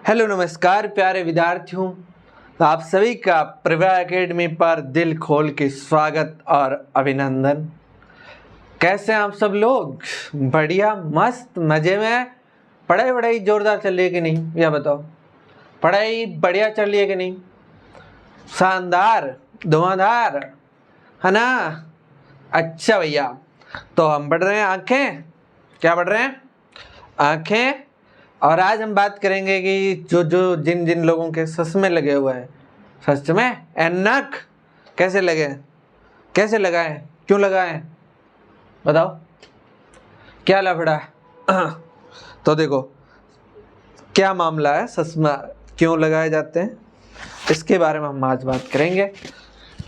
Hello नमस्कार प्यारे विद्यार्थियों, आप सभी का प्रभा एकेडमी पर दिल खोल के स्वागत और अभिनंदन। कैसे हैं आप सब लोग? बढ़िया, मस्त, मज़े में। पढ़ाई जोरदार चल रही है कि नहीं, यह बताओ। पढ़ाई बढ़िया चल रही है कि नहीं? शानदार, धुआंधार, है ना? अच्छा भैया, तो हम पढ़ रहे हैं आँखें। क्या पढ़ रहे हैं? आँखें। और आज हम बात करेंगे कि जिन जिन लोगों के चश्मे लगे हुए हैं, सच में ऐनक कैसे लगे, कैसे लगाएं, क्यों लगाएं, बताओ क्या लफड़ा है? तो देखो क्या मामला है, चश्मा क्यों लगाए जाते हैं, इसके बारे में हम आज बात करेंगे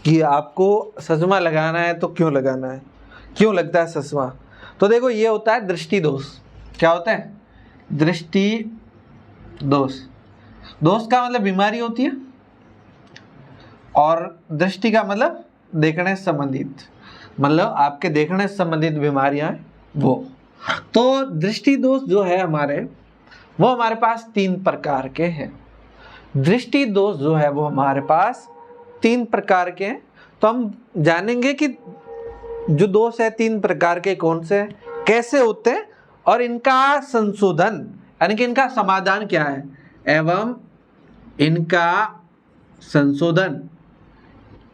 कि आपको चश्मा लगाना है तो क्यों लगाना है, क्यों लगता है चश्मा। तो देखो, ये होता है दृष्टि दोष। क्या होता है? दृष्टि दोष। दोष का मतलब बीमारी होती है, और दृष्टि का मतलब देखने से संबंधित, मतलब आपके देखने से संबंधित बीमारियां हैं वो। तो दृष्टि दोष जो है वो हमारे पास 3 प्रकार के हैं। दृष्टि दोष जो है वो हमारे पास 3 प्रकार के हैं। तो हम जानेंगे कि जो दोष है 3 प्रकार के कौन से हैं, कैसे होते हैं, और इनका संशोधन यानी कि इनका समाधान क्या है, एवं इनका संशोधन,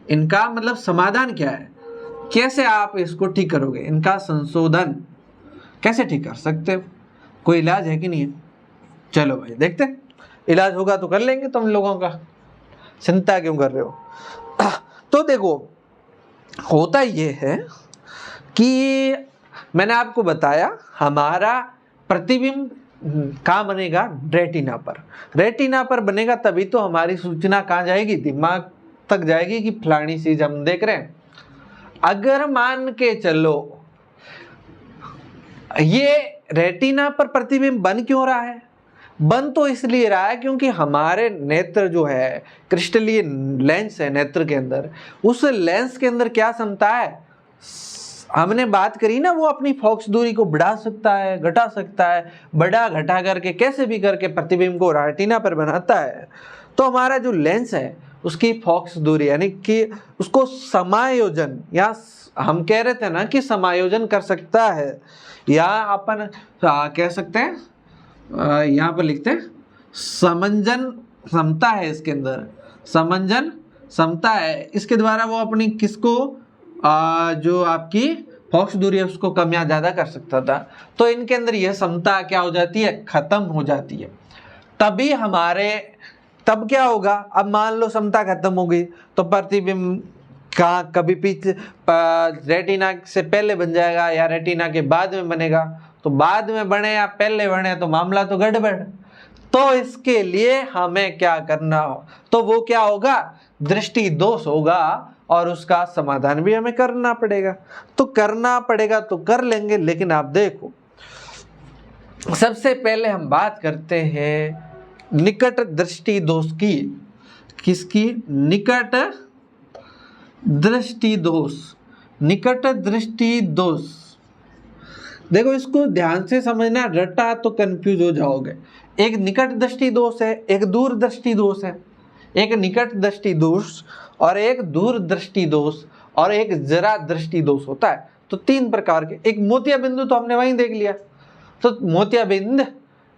इनका मतलब समाधान क्या है, कैसे आप इसको ठीक करोगे, इनका संशोधन कैसे ठीक कर सकते हो, कोई इलाज है कि नहीं है? चलो भाई देखते हैं, इलाज होगा तो कर लेंगे तुम लोगों का, चिंता क्यों कर रहे हो? तो देखो, होता ये है कि मैंने आपको बताया हमारा प्रतिबिंब कहाँ बनेगा, रेटिना पर। रेटिना पर बनेगा तभी तो हमारी सूचना कहाँ जाएगी, दिमाग तक जाएगी कि फलानी चीज हम देख रहे हैं। अगर मान के चलो ये रेटिना पर प्रतिबिंब बन क्यों रहा है, बन तो इसलिए रहा है क्योंकि हमारे नेत्र जो है, क्रिस्टलीय लेंस है नेत्र के अंदर, उस लेंस के अंदर क्या क्षमता है, हमने बात करी ना, वो अपनी फोकस दूरी को बढ़ा सकता है, घटा सकता है, बढ़ा घटा करके कैसे भी करके प्रतिबिंब को रेटिना पर बनाता है। तो हमारा जो लेंस है उसकी फोकस दूरी यानी कि उसको समायोजन, या हम कह रहे थे ना कि समायोजन कर सकता है, या अपन कह सकते हैं, यहाँ पर लिखते हैं समंजन क्षमता है, इसके अंदर समंजन क्षमता है। इसके द्वारा वो अपनी किसको जो आपकी फोकस दूरी है उसको कम या ज्यादा कर सकता था। तो इनके अंदर यह क्षमता क्या हो जाती है, खत्म हो जाती है। तभी तब क्या होगा, अब मान लो क्षमता खत्म हो गई तो प्रतिबिंब का कभी पीछे रेटिना से पहले बन जाएगा या रेटिना के बाद में बनेगा। तो बाद में बने या पहले बने तो मामला तो गड़बड़। तो इसके लिए हमें क्या करना हो, तो वो क्या होगा, दृष्टि दोष होगा, और उसका समाधान भी हमें करना पड़ेगा। तो करना पड़ेगा तो कर लेंगे, लेकिन आप देखो, सबसे पहले हम बात करते हैं निकट दृष्टि दोष की। किसकी? निकट दृष्टि दोष। निकट दृष्टि दोष, देखो इसको ध्यान से समझना, रटा तो कंफ्यूज हो जाओगे। एक निकट दृष्टि दोष है, एक दूर दृष्टि दोष है। एक निकट दृष्टि दोष और एक दूर दृष्टि दोष और एक जरा दृष्टि दोष होता है। तो 3 प्रकार के। एक मोतिया बिंदु तो हमने वहीं देख लिया। तो मोतिया बिंदु,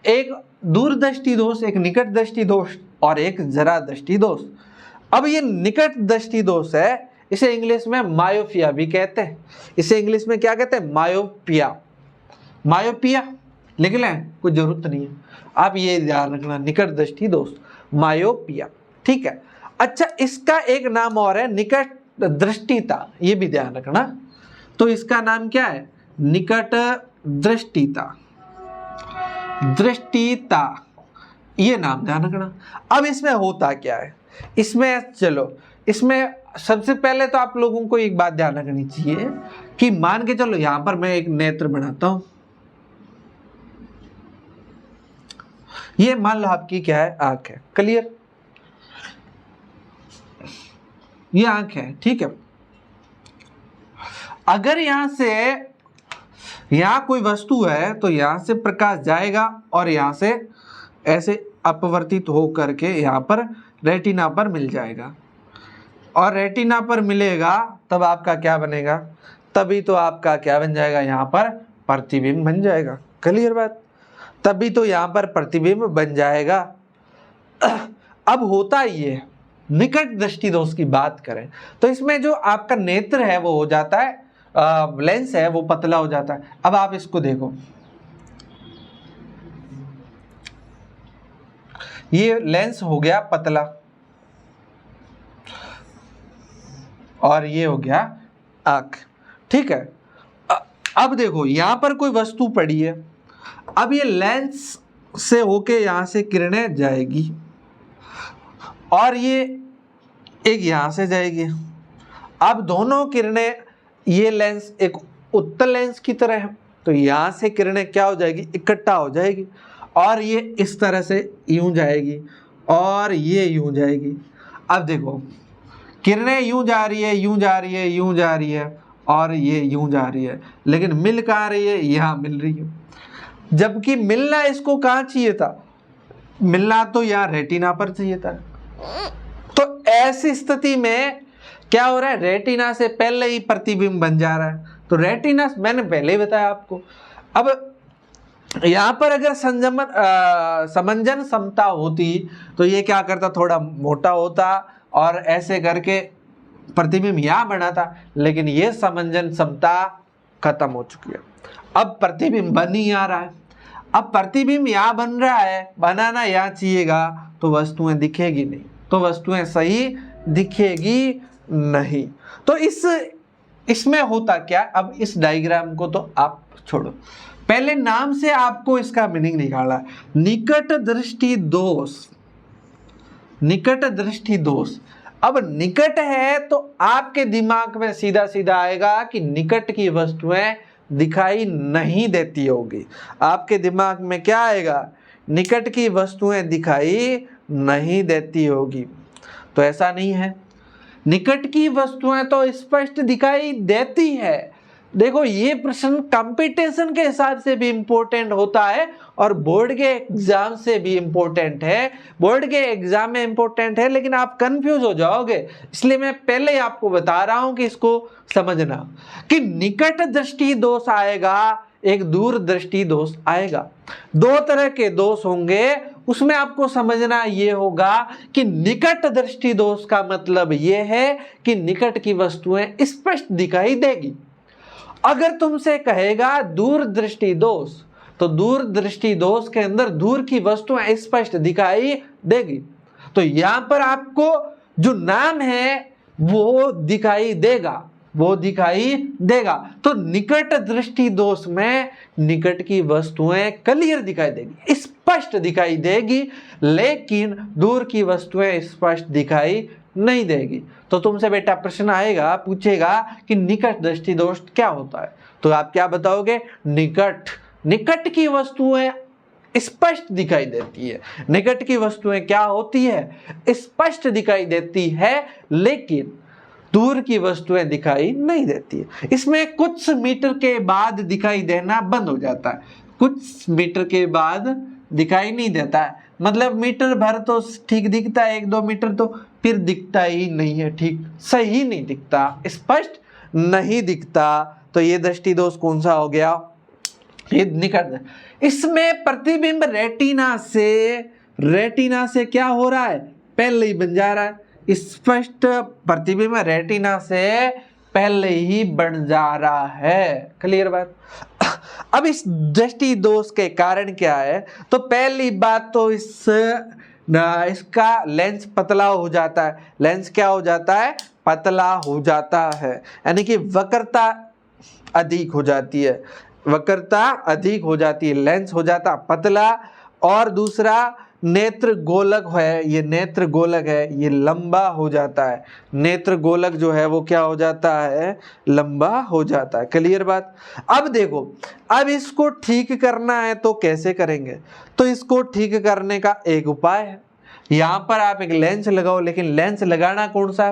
एक दूर दृष्टि दोष, एक निकट दृष्टि दोष और एक जरा दृष्टि दोष। अब ये निकट दृष्टि दोष है, इसे इंग्लिश में मायोपिया भी कहते हैं। इसे इंग्लिश में क्या कहते हैं? मायोपिया। मायोपिया लिख लें, कोई जरूरत नहीं है, आप ये ध्यान रखना, निकट दृष्टि दोष, मायोपिया। ठीक है। अच्छा, इसका एक नाम और है, निकट दृष्टिता, ये भी ध्यान रखना। तो इसका नाम क्या है? निकट दृष्टिता। दृष्टिता, ये नाम ध्यान रखना। अब इसमें होता क्या है, इसमें सबसे पहले तो आप लोगों को एक बात ध्यान रखनी चाहिए कि मान के चलो यहां पर मैं एक नेत्र बनाता हूं, ये मान लो आपकी क्या है, आंख है। क्लियर? ये आंख है, ठीक है। अगर यहां कोई वस्तु है तो यहां से प्रकाश जाएगा और यहां से ऐसे अपवर्तित हो करके यहाँ पर रेटिना पर मिल जाएगा, और रेटिना पर मिलेगा तब आपका क्या बनेगा, तभी तो आपका क्या बन जाएगा, यहाँ पर प्रतिबिंब बन जाएगा। क्लियर बात, तभी तो यहाँ पर प्रतिबिंब बन जाएगा। अब होता ये निकट दृष्टि दोष की बात करें तो इसमें जो आपका नेत्र है वो हो जाता है, लेंस है वो पतला हो जाता है। अब आप इसको देखो, ये लेंस हो गया पतला और ये हो गया आंख, ठीक है। अब देखो यहां पर कोई वस्तु पड़ी है, अब ये लेंस से होके यहां से किरणें जाएगी और ये एक यहां से जाएगी। अब दोनों किरणें, ये लेंस एक उत्तल लेंस की तरह है तो यहां से किरणें क्या हो जाएगी, इकट्ठा हो जाएगी और ये इस तरह से यूं जाएगी और ये यूं जाएगी। अब देखो किरणें यूं जा रही है, यूं जा रही है, यूं जा रही है और ये यूं जा रही है, लेकिन मिल कहाँ रही है, यहाँ मिल रही है। जबकि मिलना इसको कहाँ चाहिए था, मिलना तो यहाँ रेटिना पर चाहिए था। तो ऐसी स्थिति में क्या हो रहा है, रेटिना से पहले ही प्रतिबिंब बन जा रहा है। तो रेटिना मैंने पहले ही बताया आपको। अब यहां पर अगर समंजन समता होती तो ये क्या करता, थोड़ा मोटा होता और ऐसे करके प्रतिबिंब यहां बना था, लेकिन ये समंजन समता खत्म हो चुकी है। अब प्रतिबिंब बन ही आ रहा है। अब प्रतिबिंब यहां बन रहा है, बनाना यहां चाहिएगा तो वस्तुएं दिखेगी नहीं, तो वस्तुएं सही दिखेगी नहीं। तो इसमें होता क्या, अब इस डायग्राम को तो आप छोड़ो, पहले नाम से आपको इसका मीनिंग निकाला, निकट दृष्टि दोष। निकट दृष्टि दोष, अब निकट है तो आपके दिमाग में सीधा सीधा आएगा कि निकट की वस्तुएं दिखाई नहीं देती होगी। आपके दिमाग में क्या आएगा, निकट की वस्तुएं दिखाई नहीं देती होगी। तो ऐसा नहीं है, निकट की वस्तुएं तो स्पष्ट दिखाई देती है। देखो ये प्रश्न कंपटीशन के हिसाब से भी इंपॉर्टेंट होता है और बोर्ड के एग्जाम से भी इंपॉर्टेंट है। बोर्ड के एग्जाम में इंपॉर्टेंट है लेकिन आप कंफ्यूज हो जाओगे, इसलिए मैं पहले ही आपको बता रहा हूं कि इसको समझना कि निकट दृष्टि दोष आएगा, एक दूर दृष्टि दोष आएगा। दो तरह के दोष होंगे, उसमें आपको समझना ये होगा कि निकट दृष्टि दोष का मतलब ये है कि निकट की वस्तुएं स्पष्ट दिखाई देगी। अगर तुमसे कहेगा दूर दृष्टि दोष, तो दूर दृष्टि दोष के अंदर दूर की वस्तुएं स्पष्ट दिखाई देगी। तो यहां पर आपको जो नाम है वो दिखाई देगा, वो दिखाई देगा। तो निकट दृष्टि दोष में निकट की वस्तुएं क्लियर दिखाई देगी, स्पष्ट दिखाई देगी, लेकिन दूर की वस्तुएं स्पष्ट दिखाई नहीं देगी। तो तुमसे बेटा प्रश्न आएगा, पूछेगा कि निकट दृष्टि दोष क्या होता है, तो आप क्या बताओगे, निकट की वस्तुएं स्पष्ट दिखाई देती है। निकट की वस्तुएं क्या होती है, स्पष्ट दिखाई देती है, लेकिन दूर की वस्तुएं दिखाई नहीं देती है। इसमें कुछ मीटर के बाद दिखाई देना बंद हो जाता है, कुछ मीटर के बाद दिखाई नहीं देता है। मतलब मीटर भर तो ठीक दिखता है, 1-2 मीटर तो फिर दिखता ही नहीं है, ठीक सही नहीं दिखता, स्पष्ट नहीं दिखता। तो ये दृष्टि दोष कौन सा हो गया, ये निकट। इसमें प्रतिबिंब रेटिना से क्या हो रहा है, पहले ही बन जा रहा है। स्पष्ट प्रतिबिंब रेटिना से पहले ही बन जा रहा है। क्लियर बात। अब इस दृष्टि दोष के कारण क्या है, तो पहली बात तो इसका लेंस पतला हो जाता है। लेंस क्या हो जाता है, पतला हो जाता है, यानी कि वक्रता अधिक हो जाती है, वक्रता अधिक हो जाती है, लेंस हो जाता पतला। और दूसरा नेत्र गोलक है, ये नेत्र गोलक है, ये लंबा हो जाता है। नेत्र गोलक जो है वो क्या हो जाता है, लंबा हो जाता है। क्लियर बात। अब देखो, अब इसको ठीक करना है तो कैसे करेंगे, तो इसको ठीक करने का एक उपाय है, यहाँ पर आप एक लेंस लगाओ। लेकिन लेंस लगाना कौन सा,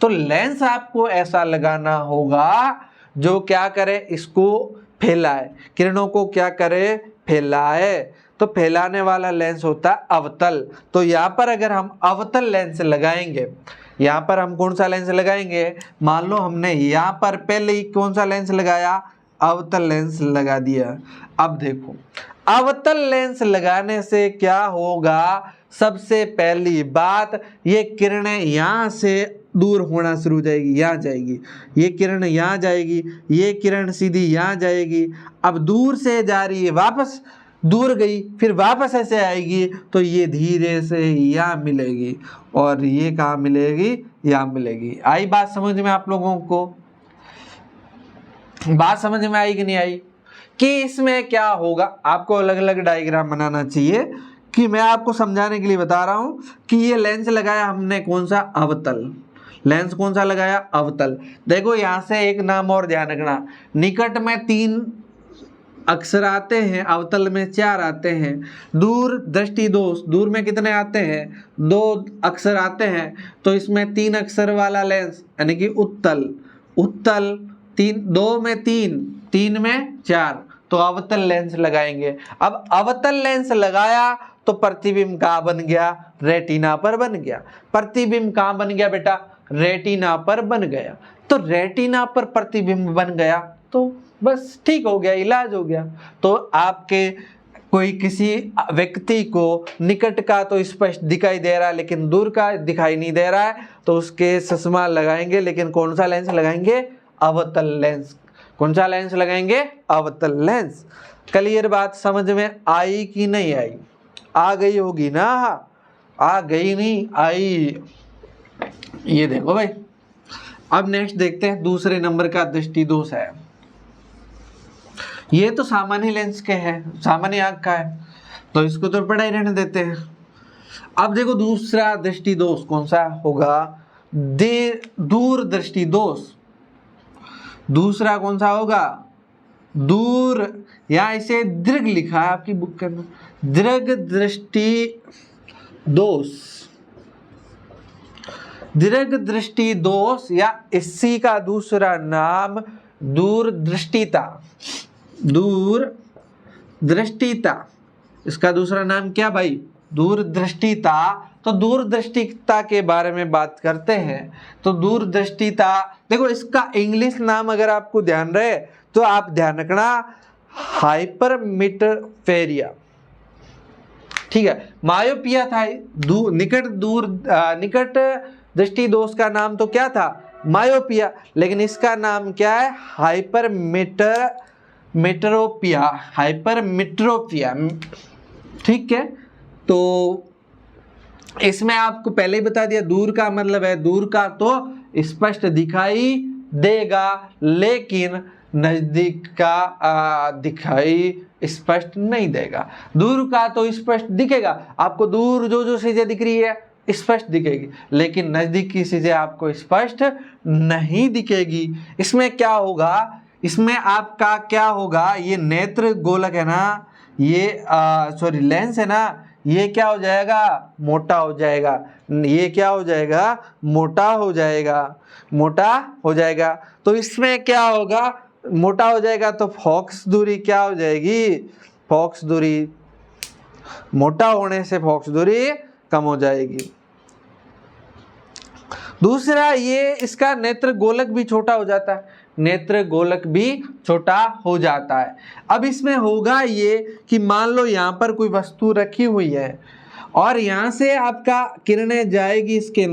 तो लेंस आपको ऐसा लगाना होगा जो क्या करे, इसको फैलाए, किरणों को क्या करे, फैलाए। तो फैलाने वाला लेंस होता है अवतल। तो यहाँ पर अगर हम अवतल लेंस लगाएंगे, यहाँ पर हम कौन सा लेंस लगाएंगे, मान लो हमने यहाँ पर पहले ही कौन सा लेंस लगाया, अवतल लेंस लगा दिया। अब देखो अवतल लेंस लगाने से क्या होगा, सबसे पहली बात ये किरणें यहाँ से दूर होना शुरू हो जाएगी, यहाँ जाएगी, ये किरण यहाँ जाएगी, ये किरण सीधी यहाँ जाएगी। अब दूर से जा रही है, वापस दूर गई, फिर वापस ऐसे आएगी, तो ये धीरे से यहाँ मिलेगी और ये कहाँ मिलेगी, यहाँ मिलेगी। आई बात समझ में आप लोगों को? बात समझ में आई कि नहीं आई? कि इसमें क्या होगा, आपको अलग अलग डायग्राम बनाना चाहिए, कि मैं आपको समझाने के लिए बता रहा हूं कि ये लेंस लगाया हमने कौन सा, अवतल लेंस। कौन सा लगाया, अवतल। देखो यहां से एक नाम और ध्यान रखना, निकट में 3 अक्षर आते हैं, अवतल में 4 आते हैं। दूर दृष्टि दोष, दूर में कितने आते हैं, 2 अक्षर आते हैं। तो इसमें 3 अक्षर वाला लेंस यानी कि उत्तल, उत्तल 2 में 3, 3 में 4, तो अवतल लेंस लगाएंगे। अब अवतल लेंस लगाया तो प्रतिबिंब कहाँ बन गया, रेटिना पर बन गया। प्रतिबिंब कहाँ बन गया बेटा, रेटिना पर बन गया। तो रेटिना पर प्रतिबिंब बन गया तो बस ठीक हो गया, इलाज हो गया। तो आपके कोई किसी व्यक्ति को निकट का तो स्पष्ट दिखाई दे रहा है लेकिन दूर का दिखाई नहीं दे रहा है, तो उसके चश्मा लगाएंगे, लेकिन कौन सा लेंस लगाएंगे, अवतल लेंस। कौन सा लेंस लगाएंगे, अवतल लेंस। क्लियर बात समझ में आई कि नहीं आई? आ गई होगी ना, आ गई नहीं आई? ये देखो भाई, अब नेक्स्ट देखते हैं दूसरे नंबर का दृष्टि दोष है। ये तो सामान्य लेंस के है, सामान्य आंख का है, तो इसको तो पढ़ा ही रहने देते हैं। अब देखो दूसरा दृष्टि दोष कौन सा होगा, दूर दृष्टि दोष। दूसरा कौन सा होगा, दूर, या इसे दीर्घ लिखा है आपकी बुक के अंदर, दीर्घ दृष्टि दोष। दीर्घ दृष्टि दोष या इसी का दूसरा नाम दूरदृष्टिता। दूरदृष्टिता, इसका दूसरा नाम क्या भाई, दूरदृष्टिता। तो दूरदृष्टिता के बारे में बात करते हैं। तो दूरदृष्टिता, देखो इसका इंग्लिश नाम अगर आपको ध्यान रहे तो आप ध्यान रखना, हाइपरमेट्रोपिया, ठीक है। मायोपिया था, निकट दृष्टि दोष का नाम तो क्या था, मायोपिया, लेकिन इसका नाम क्या है, हाइपरमेट्रोपिया, हाइपरमेट्रोपिया, ठीक है। तो इसमें आपको पहले ही बता दिया, दूर का मतलब है, दूर का तो स्पष्ट दिखाई देगा लेकिन नजदीक का दिखाई स्पष्ट नहीं देगा। दूर का तो स्पष्ट दिखेगा आपको, दूर जो जो चीजें दिख रही है स्पष्ट दिखेगी, लेकिन नजदीक की चीजें आपको स्पष्ट नहीं दिखेगी। इसमें क्या होगा, इसमें आपका क्या होगा, ये नेत्र गोलक है ना, ये सॉरी लेंस है ना, ये क्या हो जाएगा, मोटा हो जाएगा। ये क्या हो जाएगा, मोटा हो जाएगा, मोटा हो जाएगा। तो इसमें क्या होगा, मोटा हो जाएगा तो फोकस दूरी क्या हो जाएगी, फोकस दूरी, मोटा होने से फोकस दूरी कम हो जाएगी। दूसरा, ये इसका नेत्र गोलक भी छोटा हो जाता है, नेत्र गोलक भी छोटा हो जाता है। अब इसमें होगा ये कि मान लो यहाँ पर कोई वस्तु रखी हुई है और यहाँ से आपका किरणें जाएगी इसके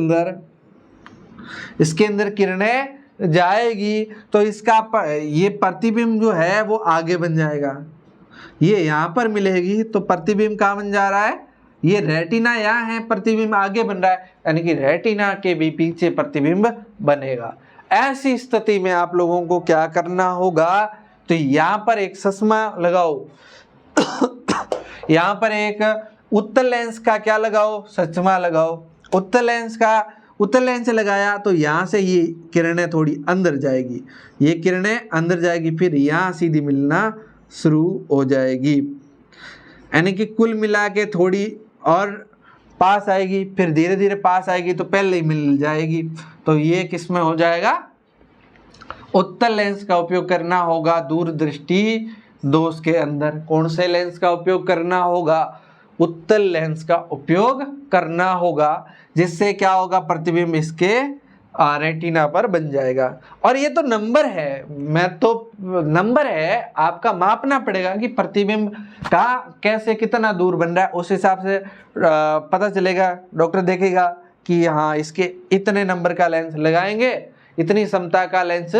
अंदर किरणें जाएगी, तो इसका ये प्रतिबिंब जो है वो आगे बन जाएगा। ये यहाँ पर मिलेगी तो प्रतिबिंब कहाँ बन जा रहा है, ये रेटिना यहाँ है, प्रतिबिंब आगे बन रहा है, यानी कि रेटिना के भी पीछे प्रतिबिंब बनेगा। ऐसी स्थिति में आप लोगों को क्या करना होगा, तो यहाँ पर एक चश्मा लगाओ यहाँ पर एक उत्तल लेंस का क्या लगाओ, चश्मा लगाओ। उत्तल लेंस लगाया तो यहाँ से ये किरणें थोड़ी अंदर जाएगी, ये किरणें अंदर जाएगी, फिर यहाँ सीधी मिलना शुरू हो जाएगी, यानी कि कुल मिला के थोड़ी और पास आएगी, फिर धीरे धीरे पास आएगी तो पहले ही मिल जाएगी। तो ये किस में हो जाएगा, उत्तल लेंस का उपयोग करना होगा दूरदृष्टि दोष के अंदर कौन से लेंस का उपयोग करना होगा? उत्तल लेंस का उपयोग करना होगा, जिससे क्या होगा, प्रतिबिंब इसके रेटिना पर बन जाएगा। और ये तो नंबर है, नंबर है, आपका मापना पड़ेगा कि प्रतिबिंब का कैसे कितना दूर बन रहा है, उस हिसाब से पता चलेगा। डॉक्टर देखेगा कि हाँ इसके इतने नंबर का लेंस लगाएंगे, इतनी क्षमता का लेंस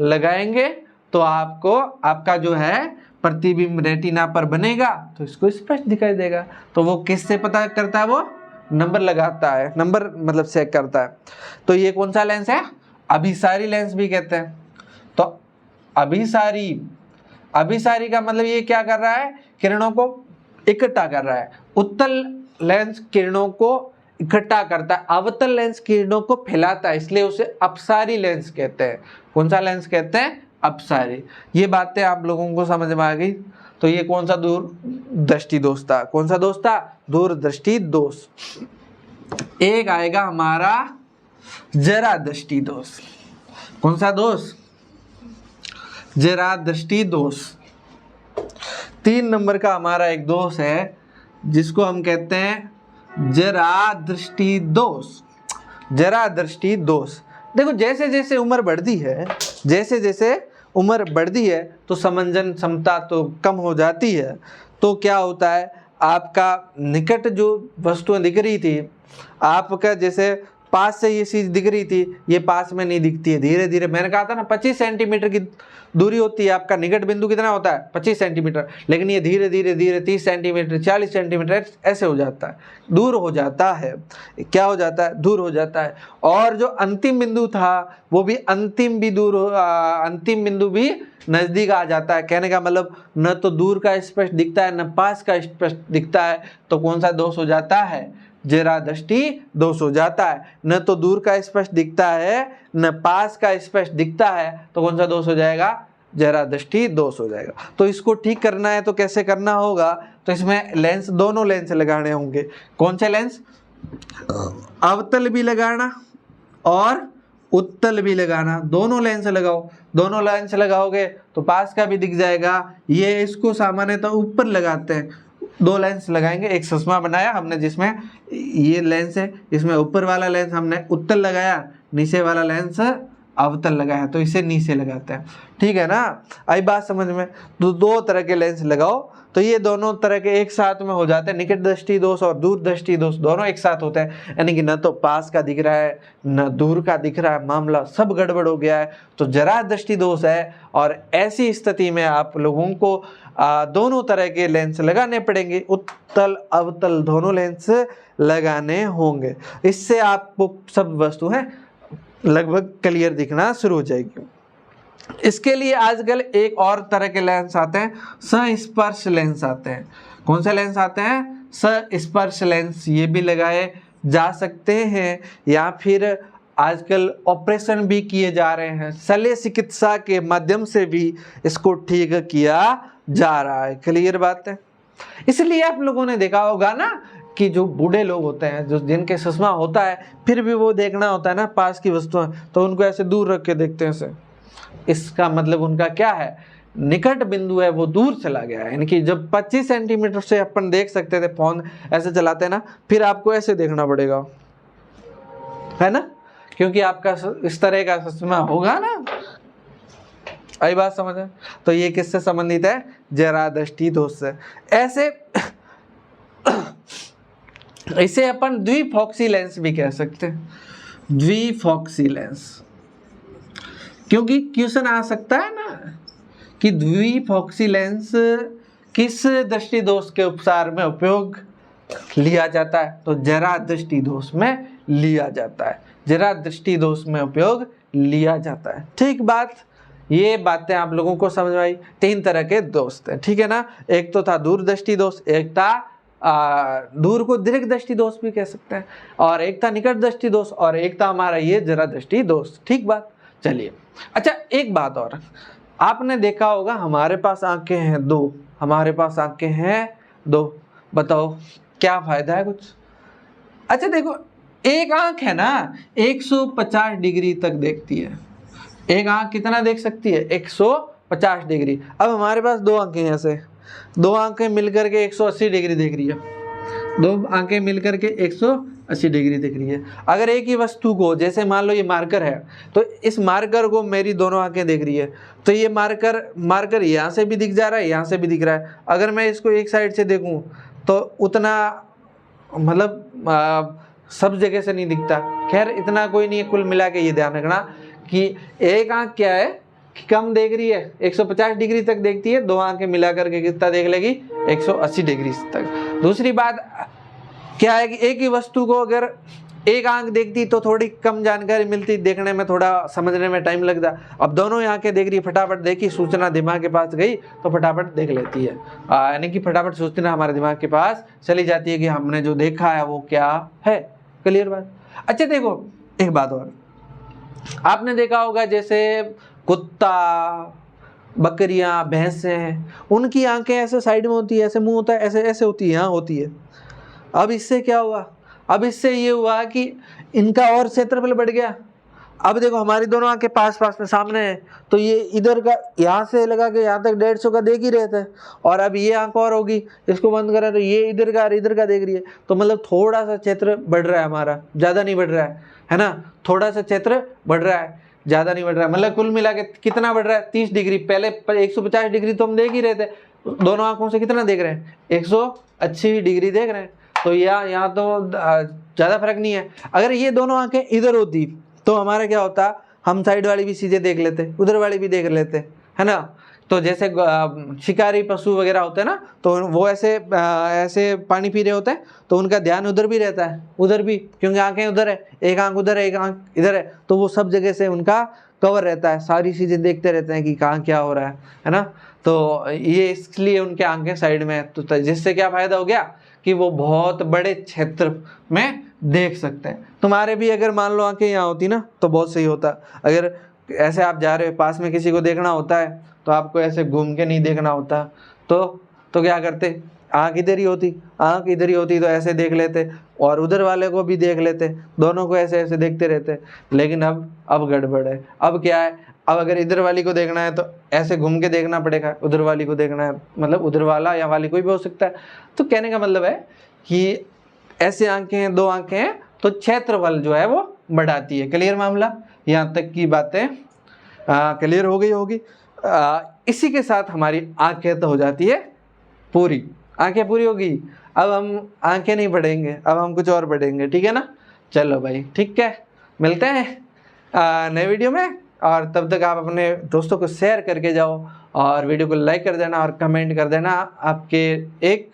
लगाएंगे तो आपको आपका जो है प्रतिबिंब रेटिना पर बनेगा, तो इसको स्पष्ट दिखाई देगा। तो वो किससे पता करता है? वो नंबर लगाता है, नंबर मतलब चेक करता है। तो ये कौन सा लेंस है? अभिसारी लेंस भी कहते हैं। तो अभिसारी का मतलब ये क्या कर रहा है? किरणों को इकट्ठा कर रहा है। उत्तल लेंस किरणों को इकट्ठा करता है, अवतल लेंस किरणों को फैलाता है, इसलिए उसे अपसारी लेंस कहते हैं। कौन सा लेंस कहते हैं? अपसारी। ये बातें आप लोगों को समझ में आ गई। तो ये कौन सा दूरदृष्टि दोष था? कौन सा दोष था? दूरदृष्टि दोष। एक आएगा हमारा जरा दृष्टि दोष। कौन सा दोष? जरा दृष्टि दोष। 3 नंबर का हमारा एक दोष है जिसको हम कहते हैं जरा दृष्टि दोष। जरा दृष्टि दोष। देखो जैसे जैसे उम्र बढ़ती है, जैसे जैसे उम्र बढ़ती है तो समंजन क्षमता तो कम हो जाती है। तो क्या होता है, आपका निकट जो वस्तुएं दिख रही थी, आपका जैसे पास से ये चीज दिख रही थी, ये पास में नहीं दिखती है। धीरे धीरे मैंने कहा था ना 25 सेंटीमीटर की दूरी होती है, आपका निकट बिंदु कितना होता है? 25 सेंटीमीटर। लेकिन ये धीरे धीरे धीरे 30 सेंटीमीटर 40 सेंटीमीटर ऐसे हो जाता है, दूर हो जाता है। क्या हो जाता है? दूर हो जाता है। और जो अंतिम बिंदु था वो भी अंतिम बिंदु भी नजदीक आ जाता है। कहने का मतलब न तो दूर का स्पष्ट दिखता है न पास का स्पष्ट दिखता है। तो कौन सा दोष हो जाता है? जरा दृष्टि दोष हो जाता है। न तो दूर का स्पष्ट दिखता है न पास का स्पष्ट दिखता है, तो कौन सा दोष हो जाएगा? जरा दृष्टि दोष हो जाएगा। तो इसको ठीक करना है तो कैसे करना होगा? तो इसमें लेंस, दोनों लेंस लगाने होंगे। कौन से लेंस? अवतल भी लगाना और उत्तल भी लगाना। दोनों लेंस लगाओ। दोनों लेंस लगाओगे तो पास का भी दिख जाएगा। ये इसको सामान्यतः ऊपर लगाते हैं। 2 लेंस लगाएंगे। एक चश्मा बनाया हमने जिसमें ये लेंस है, इसमें ऊपर वाला लेंस हमने उत्तल लगाया, नीचे वाला लेंस अवतल लगाया, तो इसे नीचे लगाते हैं। ठीक है ना? आई बात समझ में? तो 2 तरह के लेंस लगाओ तो ये दोनों तरह के एक साथ में हो जाते हैं। निकट दृष्टि दोष और दूर दृष्टि दोष दोनों एक साथ होते हैं, यानी कि न तो पास का दिख रहा है न दूर का दिख रहा है, मामला सब गड़बड़ हो गया है, तो जरा दृष्टि दोष है। और ऐसी स्थिति में आप लोगों को दोनों तरह के लेंस लगाने पड़ेंगे। उत्तल अवतल दोनों लेंस लगाने होंगे। इससे आपको सब वस्तुएं लगभग क्लियर दिखना शुरू हो जाएगी। इसके लिए आजकल एक और तरह के लेंस आते हैं, संस्पर्श लेंस आते हैं। कौन से लेंस आते हैं? संस्पर्श लेंस। ये भी लगाए जा सकते हैं या फिर आजकल ऑपरेशन भी किए जा रहे हैं। शल्य चिकित्सा के माध्यम से भी इसको ठीक किया जा रहा है। क्लियर बात है? इसलिए आप लोगों ने देखा होगा ना कि जो बूढ़े लोग होते हैं, जो जिनके चश्मा होता है फिर भी वो देखना होता है ना पास की वस्तुएं, तो उनको ऐसे दूर रख के देखते हैं ऐसे। इसका मतलब उनका क्या है? निकट बिंदु है वो दूर चला गया है। यानी कि जब 25 सेंटीमीटर से अपन देख सकते थे, फोन ऐसे चलाते हैं ना, फिर आपको ऐसे देखना पड़ेगा, है ना? क्योंकि आपका इस तरह का चश्मा होगा ना। आई बात समझ है? तो ये किससे संबंधित है? जरा दृष्टि दोष से। इसे अपन द्विफॉक्सी लेंस भी कह सकते हैं। द्विफॉक्सी लेंस, क्योंकि क्वेश्चन आ सकता है ना कि द्विफॉक्सी लेंस किस दृष्टि दोष के उपचार में उपयोग लिया जाता है? तो जरा दृष्टि दोष में लिया जाता है। जरा दृष्टि दोष में उपयोग लिया जाता है। ठीक बात? ये बातें आप लोगों को समझ आई। 3 तरह के दोष थे, ठीक है ना? एक तो था दूरदृष्टि दोष, एक था दूर को दीर्घ दृष्टि दोष भी कह सकते हैं, और एक था निकट दृष्टि दोष, और एक था हमारा ये जरा दृष्टि दोष। ठीक बात? चलिए, अच्छा एक बात और, आपने देखा होगा हमारे पास आंखें हैं 2, हमारे पास आंखें हैं 2, बताओ क्या फायदा है कुछ? अच्छा देखो, एक आंख है ना 150 डिग्री तक देखती है। एक आंख कितना देख सकती है? 150 150 डिग्री। अब हमारे पास दो आंखें हैं, ऐसे दो आंखें मिलकर के 180 डिग्री देख रही है, दो आंखें मिलकर के 180 डिग्री दिख रही है। अगर एक ही वस्तु को, जैसे मान लो ये मार्कर है, तो इस मार्कर को मेरी दोनों आंखें देख रही है, तो ये मार्कर यहाँ से भी दिख जा रहा है, यहाँ से भी दिख रहा है। अगर मैं इसको एक साइड से देखूं तो उतना मतलब सब जगह से नहीं दिखता। खैर इतना कोई नहीं है, कुल मिला के ये ध्यान रखना कि एक आंख क्या है कि कम देख रही है, 150 डिग्री तक देखती है, दो आंखें मिला करके कितना देख लेगी, 180 डिग्री तक। दूसरी बात क्या है कि एक ही वस्तु को अगर एक आंख देखती तो थोड़ी कम जानकारी मिलती, देखने में थोड़ा समझने में टाइम लगता। अब दोनों आंखें देख रही, फटाफट देखी, सूचना दिमाग के पास गई तो फटाफट देख लेती है, यानी कि फटाफट सूचना हमारे दिमाग के पास चली जाती है कि हमने जो देखा है वो क्या है। क्लियर बात। अच्छा देखो एक बात और, आपने देखा होगा जैसे कुत्ता, बकरियां, भैंसें, उनकी आंखें ऐसे साइड में होती है, ऐसे मुंह होता है, ऐसे ऐसे होती है, यहाँ होती है। अब इससे क्या हुआ, अब इससे ये हुआ कि इनका और क्षेत्रफल बढ़ गया। अब देखो हमारी दोनों आंखें पास पास में सामने है, तो ये इधर का यहाँ से लगा के यहाँ तक 150 का देख ही रहे थे, और अब ये आंख और होगी, इसको बंद करा तो ये इधर का देख रही है। तो मतलब थोड़ा सा क्षेत्र बढ़ रहा है हमारा, ज़्यादा नहीं बढ़ रहा है ना, थोड़ा सा क्षेत्र बढ़ रहा है, ज़्यादा नहीं बढ़ रहा है। मतलब कुल मिला के कितना बढ़ रहा है, 30 डिग्री। पहले 150 डिग्री तो हम देख ही रहे थे, दोनों आंखों से कितना देख रहे हैं, 180 डिग्री देख रहे हैं। तो यहाँ तो ज़्यादा फर्क नहीं है। अगर ये दोनों आंखें इधर होती तो हमारा क्या होता, हम साइड वाली भी चीज़ें देख लेते, उधर वाली भी देख लेते, है ना। तो जैसे शिकारी पशु वगैरह होते हैं ना, तो वो ऐसे पानी पी रहे होते हैं, तो उनका ध्यान उधर भी रहता है, उधर भी, क्योंकि आंखें उधर है, एक आंख उधर है, एक आंख इधर है, तो वो सब जगह से उनका कवर रहता है, सारी चीज़ें देखते रहते हैं कि कहाँ क्या हो रहा है ना। तो ये इसलिए उनके आंखें साइड में है, तो जिससे क्या फ़ायदा हो गया कि वो बहुत बड़े क्षेत्र में देख सकते हैं। तुम्हारे भी अगर मान लो आंखें यहाँ होती ना तो बहुत सही होता। अगर ऐसे आप जा रहे हो, पास में किसी को देखना होता है, तो आपको ऐसे घूम के नहीं देखना होता, तो क्या करते, आंख इधर ही होती तो ऐसे देख लेते, और उधर वाले को भी देख लेते, दोनों को ऐसे ऐसे देखते रहते। लेकिन अब गड़बड़ है। अब क्या है, अब अगर इधर वाली को देखना है तो ऐसे घूम के देखना पड़ेगा, उधर वाली को देखना है, मतलब उधर वाला या वाली कोई भी हो सकता है। तो कहने का मतलब है कि ऐसे आंखें हैं, दो आंखें हैं, तो क्षेत्रफल जो है वो बढ़ाती है। क्लियर मामला, यहाँ तक की बातें क्लियर हो गई होगी। इसी के साथ हमारी आंखें तो हो जाती है पूरी, आंखें पूरी होगी। अब हम आंखें नहीं पढ़ेंगे, अब हम कुछ और पढ़ेंगे, ठीक है ना। चलो भाई ठीक है, मिलते हैं नए वीडियो में, और तब तक आप अपने दोस्तों को शेयर करके जाओ, और वीडियो को लाइक कर देना और कमेंट कर देना। आपके एक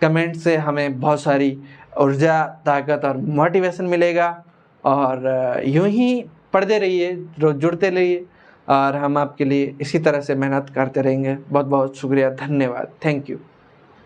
कमेंट से हमें बहुत सारी ऊर्जा, ताकत और मोटिवेशन मिलेगा, और यूं ही पढ़ते रहिए, रोज जुड़ते रहिए, और हम आपके लिए इसी तरह से मेहनत करते रहेंगे। बहुत बहुत शुक्रिया, धन्यवाद, थैंक यू।